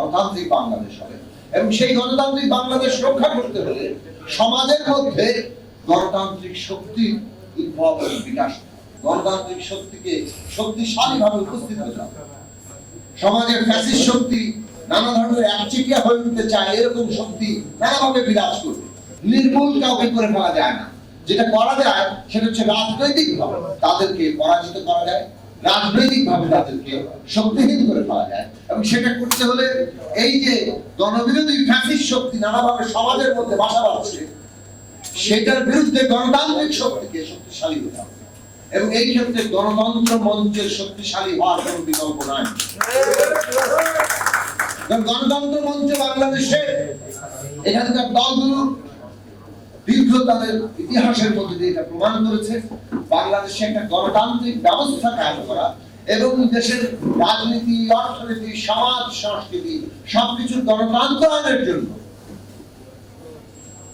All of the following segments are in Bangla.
গণতান্ত্রিক বাংলাদেশ হবে। এবং সেই গণতান্ত্রিক বাংলাদেশ রক্ষা করতে হলে সমাজের মধ্যে গণতান্ত্রিক শক্তির উদ্ভব এবং বিকাশ, গণতান্ত্রিক শক্তিকে শক্তিশালী ভাবে উপস্থিত হতে হবে। সমাজের ফ্যাসিস্ট শক্তি নানা ধরনের একচেটিয়া হয়ে উঠতে চায়, এরকম শক্তি নানাভাবে বিরাজ করবে। নির্মূল কাউকে করে ফেলা যায় না, যেটা করা যায় সেটা হচ্ছে রাজনৈতিক ভাবে তাদেরকে পরাজিত করা যায়, রাজনৈতিক ভাবে তাদেরকে শক্তিহীন করে ফেলা যায়। এবং সেটা করতে হলে এই যে গণবিরোধী ফ্যাসিস্ট শক্তি নানাভাবে সমাজের মধ্যে বাসা বাঁধছে, সেটার বিরুদ্ধে গণতান্ত্রিক শক্তিকে শক্তিশালী হতে হবে। এবং এই ক্ষেত্রে গণতন্ত্র মঞ্চের শক্তিশালী হওয়ার কোনো বিকল্প নাই। গণতন্ত্র মঞ্চ বাংলাদেশে এখানকার দলগুলোর দীর্ঘ তাদের ইতিহাসের মধ্যে দিয়ে এটা প্রমাণ করেছে, বাংলাদেশে একটা গণতান্ত্রিক ব্যবস্থা কায়েম করা এবং দেশের রাজনীতি, অর্থনীতি, সমাজ, সংস্কৃতি সবকিছু গণতান্ত্রায়নের জন্য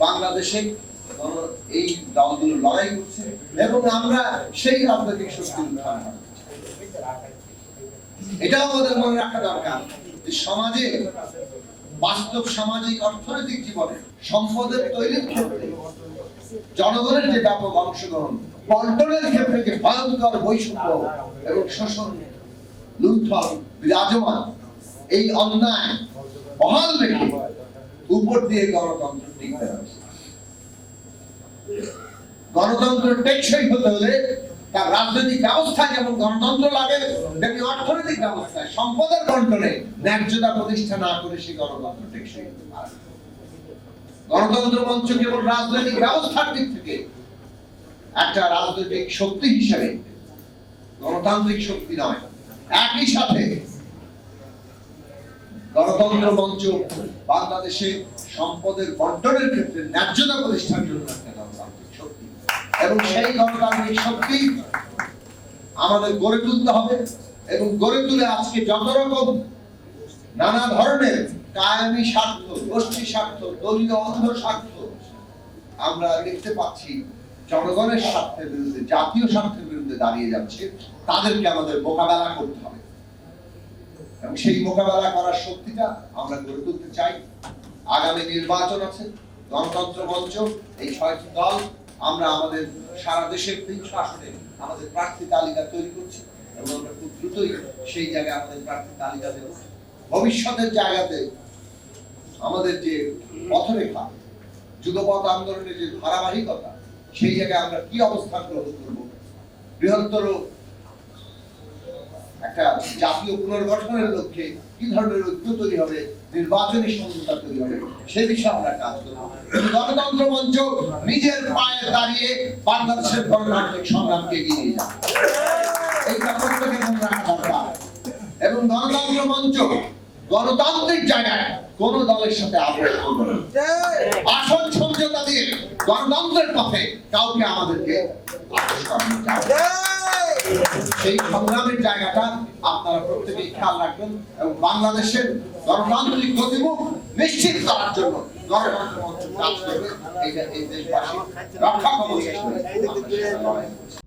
বাংলাদেশে এই দলগুলো লড়াই করছে এবং আমরা সেই রাজনৈতিক শক্তির উত্থান ঘটাচ্ছি। এটাও আমাদের মনে রাখা দরকার যে সমাজে, বাস্তব সামাজিক অর্থনৈতিক জীবনে সম্পদের তৈরির ক্ষেত্রে জনগণের যে ব্যাপক অংশগ্রহণ, বন্টনের ক্ষেত্রে যে ভয়ঙ্কর বৈষম্য এবং শোষণ, লুণ্ঠন বিরাজমান, এই অন্যায় বহাল রেখে উপর দিয়ে গণতন্ত্র টিকতে হবে। গণতন্ত্র টেকসই হতে হলে তার রাজনৈতিক ব্যবস্থা যেমন গণতন্ত্র লাগে, তেমনি অর্থনৈতিক ব্যবস্থায় সম্পদের বন্টনে ন্যায্যতা প্রতিষ্ঠা না করে সেই গণতন্ত্র টেকসই হতে পারে। গণতন্ত্র মঞ্চ কেবল রাজনৈতিক ব্যবস্থার দিক থেকে একটা রাজনৈতিক শক্তি হিসেবে গণতান্ত্রিক শক্তি নয়, একই সাথে গণতন্ত্র মঞ্চ বাংলাদেশে সম্পদের বন্টনের ক্ষেত্রে ন্যায্যতা প্রতিষ্ঠার জন্য একটা গণতান্ত্রিক শক্তি। এবং সেই গণতান্ত্রিক শক্তি আমাদের গড়ে তুলতে হবে। এবং গড়ে তুলে আজকে যত রকম নানা ধরনের কায়েমি স্বার্থ, গোষ্ঠী স্বার্থ, দলীয় অন্ধ স্বার্থ আমরা দেখতে পাচ্ছি জনগণের স্বার্থের বিরুদ্ধে, জাতীয় স্বার্থের বিরুদ্ধে দাঁড়িয়ে যাচ্ছে, তাদেরকে আমাদের মোকাবেলা করতে হবে। এবং সেই মোকাবেলা করার শক্তিটা আমরা গড়ে তুলতে চাই। আগামী নির্বাচন আছে, গণতন্ত্র মঞ্চ এই ৬টি দল আমরা আমাদের সারা দেশের ৩০০ আসনে আমাদের প্রার্থী তালিকা তৈরি করছি এবং আমরা খুব দ্রুতই সেই জায়গায় আমাদের প্রার্থী তালিকা দেব। ভবিষ্যতের জায়গাতে আমাদের যে পথরেখা, যুগপথ আন্দোলনের যে ধারাবাহিকতা, সেই জায়গায় আমরা কি অবস্থান গ্রহণ করব, বৃহত্তর একটা জাতীয় পুনর্গঠনের লক্ষ্যে কি ধরনের ঐক্য তৈরি হবে, নির্বাচনী সমঝোতা তৈরি হবে, সে বিষয়ে আমরা কাজ করব। গণতন্ত্র মঞ্চ নিজের পায়ে দাঁড়িয়ে বাংলাদেশের গণতান্ত্রিক সংগ্রামকে এগিয়ে নিয়ে যাবে, এইটা প্রত্যেকের মনে রাখা দরকার। এবং গণতন্ত্র মঞ্চ গণতান্ত্রিক জায়গায় কোন দলের সাথে আপোষ করবে না, আসল সমঝোতা দিয়ে গণতন্ত্রের পথে কাউকে আমাদেরকে আপোষ করানো যাবে না। সেই সংগ্রামের জায়গাটা আপনারা প্রত্যেকেই খেয়াল রাখবেন এবং বাংলাদেশের গণতান্ত্রিক গতিমুখ নিশ্চিত করার জন্য গণতন্ত্র মঞ্চ কাজ করবে। এইটা এই দেশবাসী রক্ষা কবচ হিসেবে লড়াই করছে।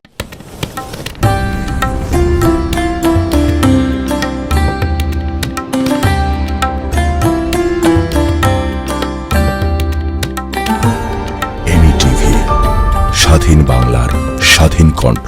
স্বাধীন বাংলার স্বাধীন কণ্ঠ।